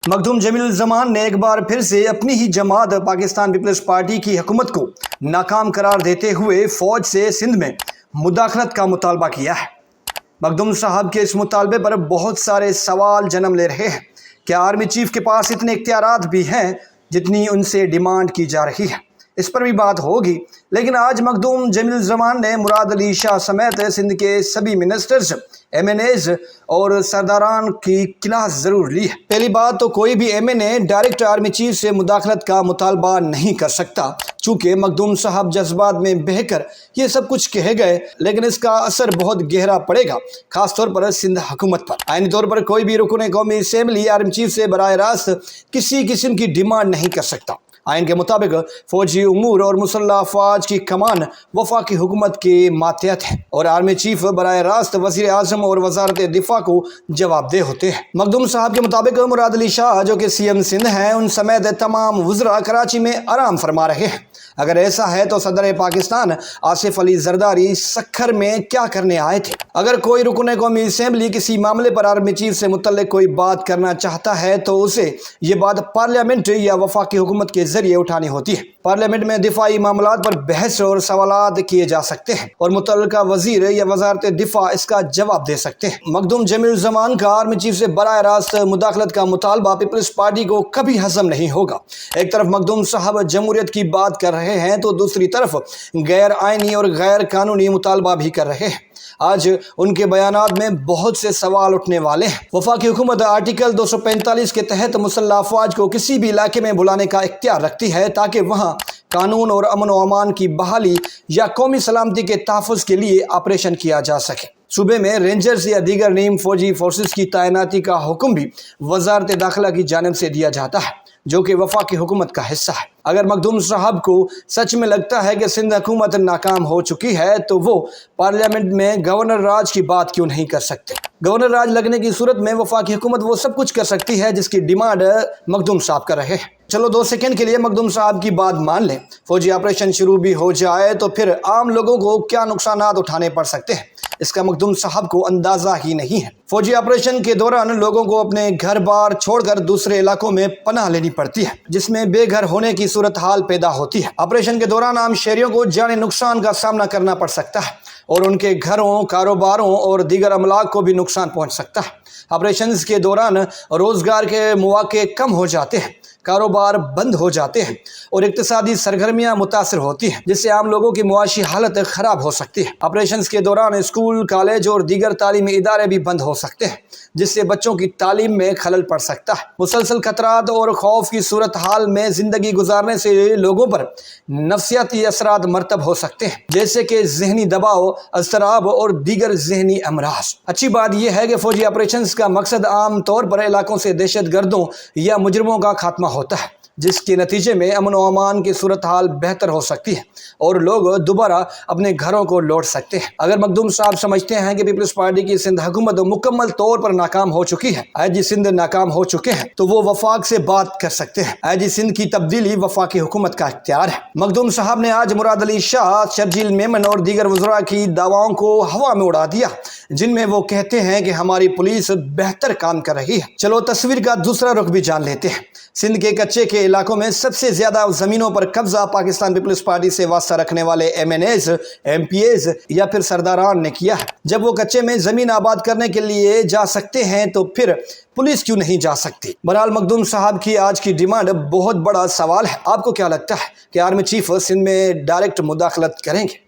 مخدوم جمیل الزمان نے ایک بار پھر سے اپنی ہی جماعت پاکستان پیپلز پارٹی کی حکومت کو ناکام قرار دیتے ہوئے فوج سے سندھ میں مداخلت کا مطالبہ کیا ہے۔ مخدوم صاحب کے اس مطالبے پر بہت سارے سوال جنم لے رہے ہیں۔ کیا آرمی چیف کے پاس اتنے اختیارات بھی ہیں جتنی ان سے ڈیمانڈ کی جا رہی ہے؟ اس پر بھی بات ہوگی، لیکن آج مخدوم جمیل الزمان نے مراد علی شاہ سمیت سندھ کے سبھی منسٹرز، ایم این ایز اور سرداران کی کلاس ضرور لی ہے۔ پہلی بات تو کوئی بھی M N A direct army chief سے مداخلت کا مطالبہ نہیں کر سکتا، چونکہ مخدوم صاحب جذبات میں بہہ کر یہ سب کچھ کہے گئے، لیکن اس کا اثر بہت گہرا پڑے گا، خاص طور پر سندھ حکومت پر۔ آئینی طور پر کوئی بھی رکن قومی اسمبلی آرمی چیف سے براہ راست کسی قسم کی ڈیمانڈ نہیں کر سکتا۔ آئین کے مطابق فوجی امور اور مسلح افواج کی کمان وفاقی حکومت کے ماتحت ہے اور آرمی چیف براہ راست وزیر اعظم اور وزارت دفاع کو جواب دہ ہوتے ہیں۔ مخدوم صاحب کے مطابق مراد علی شاہ جو کہ سی ایم سندھ ہیں، ان سمیت تمام وزراء کراچی میں آرام فرما رہے ہیں۔ اگر ایسا ہے تو صدر پاکستان آصف علی زرداری سکھر میں کیا کرنے آئے تھے؟ اگر کوئی رکن قومی اسمبلی کسی معاملے پر آرمی چیف سے متعلق کوئی بات کرنا چاہتا ہے تو اسے یہ بات پارلیمنٹ یا وفاقی حکومت کے ذریعے اٹھانی ہوتی ہے۔ پارلیمنٹ میں دفاعی معاملات پر بحث اور سوالات کیے جا سکتے ہیں اور متعلقہ وزیر یا وزارت دفاع اس کا جواب دے سکتے ہیں۔ مخدوم جمیل الزمان کا آرمی چیف سے براہ راست مداخلت کا مطالبہ پیپلز پارٹی کو کبھی ہضم نہیں ہوگا۔ ایک طرف مخدوم صاحب جمہوریت کی بات کر رہے ہیں تو دوسری طرف غیر آئینی اور غیر قانونی مطالبہ بھی کر رہے ہیں۔ آج ان کے بیانات میں بہت سے سوال اٹھنے والے ہیں۔ وفاقی حکومت آرٹیکل 245 کے تحت مسلح افواج کو کسی بھی علاقے میں بلانے کا اختیار رکھتی ہے تاکہ وہاں قانون اور امن و امان کی بحالی یا قومی سلامتی کے تحفظ کے لیے آپریشن کیا جا سکے۔ صوبے میں رینجرز یا دیگر نیم فوجی فورسز کی تعیناتی کا حکم بھی وزارت داخلہ کی جانب سے دیا جاتا ہے، جو کہ وفاقی حکومت کا حصہ ہے۔ اگر مخدوم صاحب کو سچ میں لگتا ہے کہ سندھ حکومت ناکام ہو چکی ہے تو وہ پارلیمنٹ میں گورنر راج کی بات کیوں نہیں کر سکتے؟ گورنر راج لگنے کی صورت میں وفاقی حکومت وہ سب کچھ کر سکتی ہے جس کی ڈیمانڈ مخدوم صاحب کر رہے ہیں۔ چلو 2 سیکنڈ کے لیے مخدوم صاحب کی بات مان لیں، فوجی آپریشن شروع بھی ہو جائے تو پھر عام لوگوں کو کیا نقصانات اٹھانے پڑ سکتے ہیں، اس کا مخدوم صاحب کو اندازہ ہی نہیں ہے۔ فوجی آپریشن کے دوران لوگوں کو اپنے گھر بار چھوڑ کر دوسرے علاقوں میں پناہ لینی پڑتی ہے، جس میں بے گھر ہونے کی صورتحال پیدا ہوتی ہے۔ آپریشن کے دوران عام شہریوں کو جانی نقصان کا سامنا کرنا پڑ سکتا ہے اور ان کے گھروں، کاروباروں اور دیگر املاک کو بھی نقصان پہنچ سکتا ہے۔ آپریشنز کے دوران روزگار کے مواقع کم ہو جاتے ہیں، کاروبار بند ہو جاتے ہیں اور اقتصادی سرگرمیاں متاثر ہوتی ہیں، جس سے عام لوگوں کی معاشی حالت خراب ہو سکتی ہے۔ آپریشنز کے دوران اسکول، کالج اور دیگر تعلیمی ادارے بھی بند ہو سکتے ہیں، جس سے بچوں کی تعلیم میں خلل پڑ سکتا ہے۔ مسلسل خطرات اور خوف کی صورتحال میں زندگی گزارنے سے لوگوں پر نفسیاتی اثرات مرتب ہو سکتے ہیں، جیسے کہ ذہنی دباؤ، اضطراب اور دیگر ذہنی امراض۔ اچھی بات یہ ہے کہ فوجی آپریشنز کا مقصد عام طور پر علاقوں سے دہشت گردوں یا مجرموں کا خاتمہ ہوتا ہے، جس کے نتیجے میں امن و امان کی صورتحال بہتر ہو سکتی ہے اور لوگ دوبارہ اپنے گھروں کو لوٹ سکتے ہیں۔ اگر مخدوم صاحب سمجھتے ہیں کہ پیپلز پارٹی کی سندھ حکومت مکمل طور پر ناکام ہو چکی ہے، آئی جی سندھ ناکام ہو چکے ہیں، تو وہ وفاق سے بات کر سکتے ہیں۔ آئی جی سندھ کی تبدیلی وفاقی حکومت کا اختیار ہے۔ مخدوم صاحب نے آج مراد علی شاہ، شرجیل میمن اور دیگر وزراء کی دعواؤں کو ہوا میں اڑا دیا، جن میں وہ کہتے ہیں کہ ہماری پولیس بہتر کام کر رہی ہے۔ چلو تصویر کا دوسرا رخ بھی جان لیتے ہیں۔ سندھ کے کچے کے علاقوں میں سب سے زیادہ زمینوں پر قبضہ پاکستان پیپلز پارٹی سے واسطہ رکھنے والے M N As, M P As یا پھر سرداران نے کیا ہے۔ جب وہ کچے میں زمین آباد کرنے کے لیے جا سکتے ہیں تو پھر پولیس کیوں نہیں جا سکتی؟ بہرحال مخدوم صاحب کی آج کی ڈیمانڈ بہت بڑا سوال ہے۔ آپ کو کیا لگتا ہے کہ آرمی چیف سندھ میں ڈائریکٹ مداخلت کریں گے؟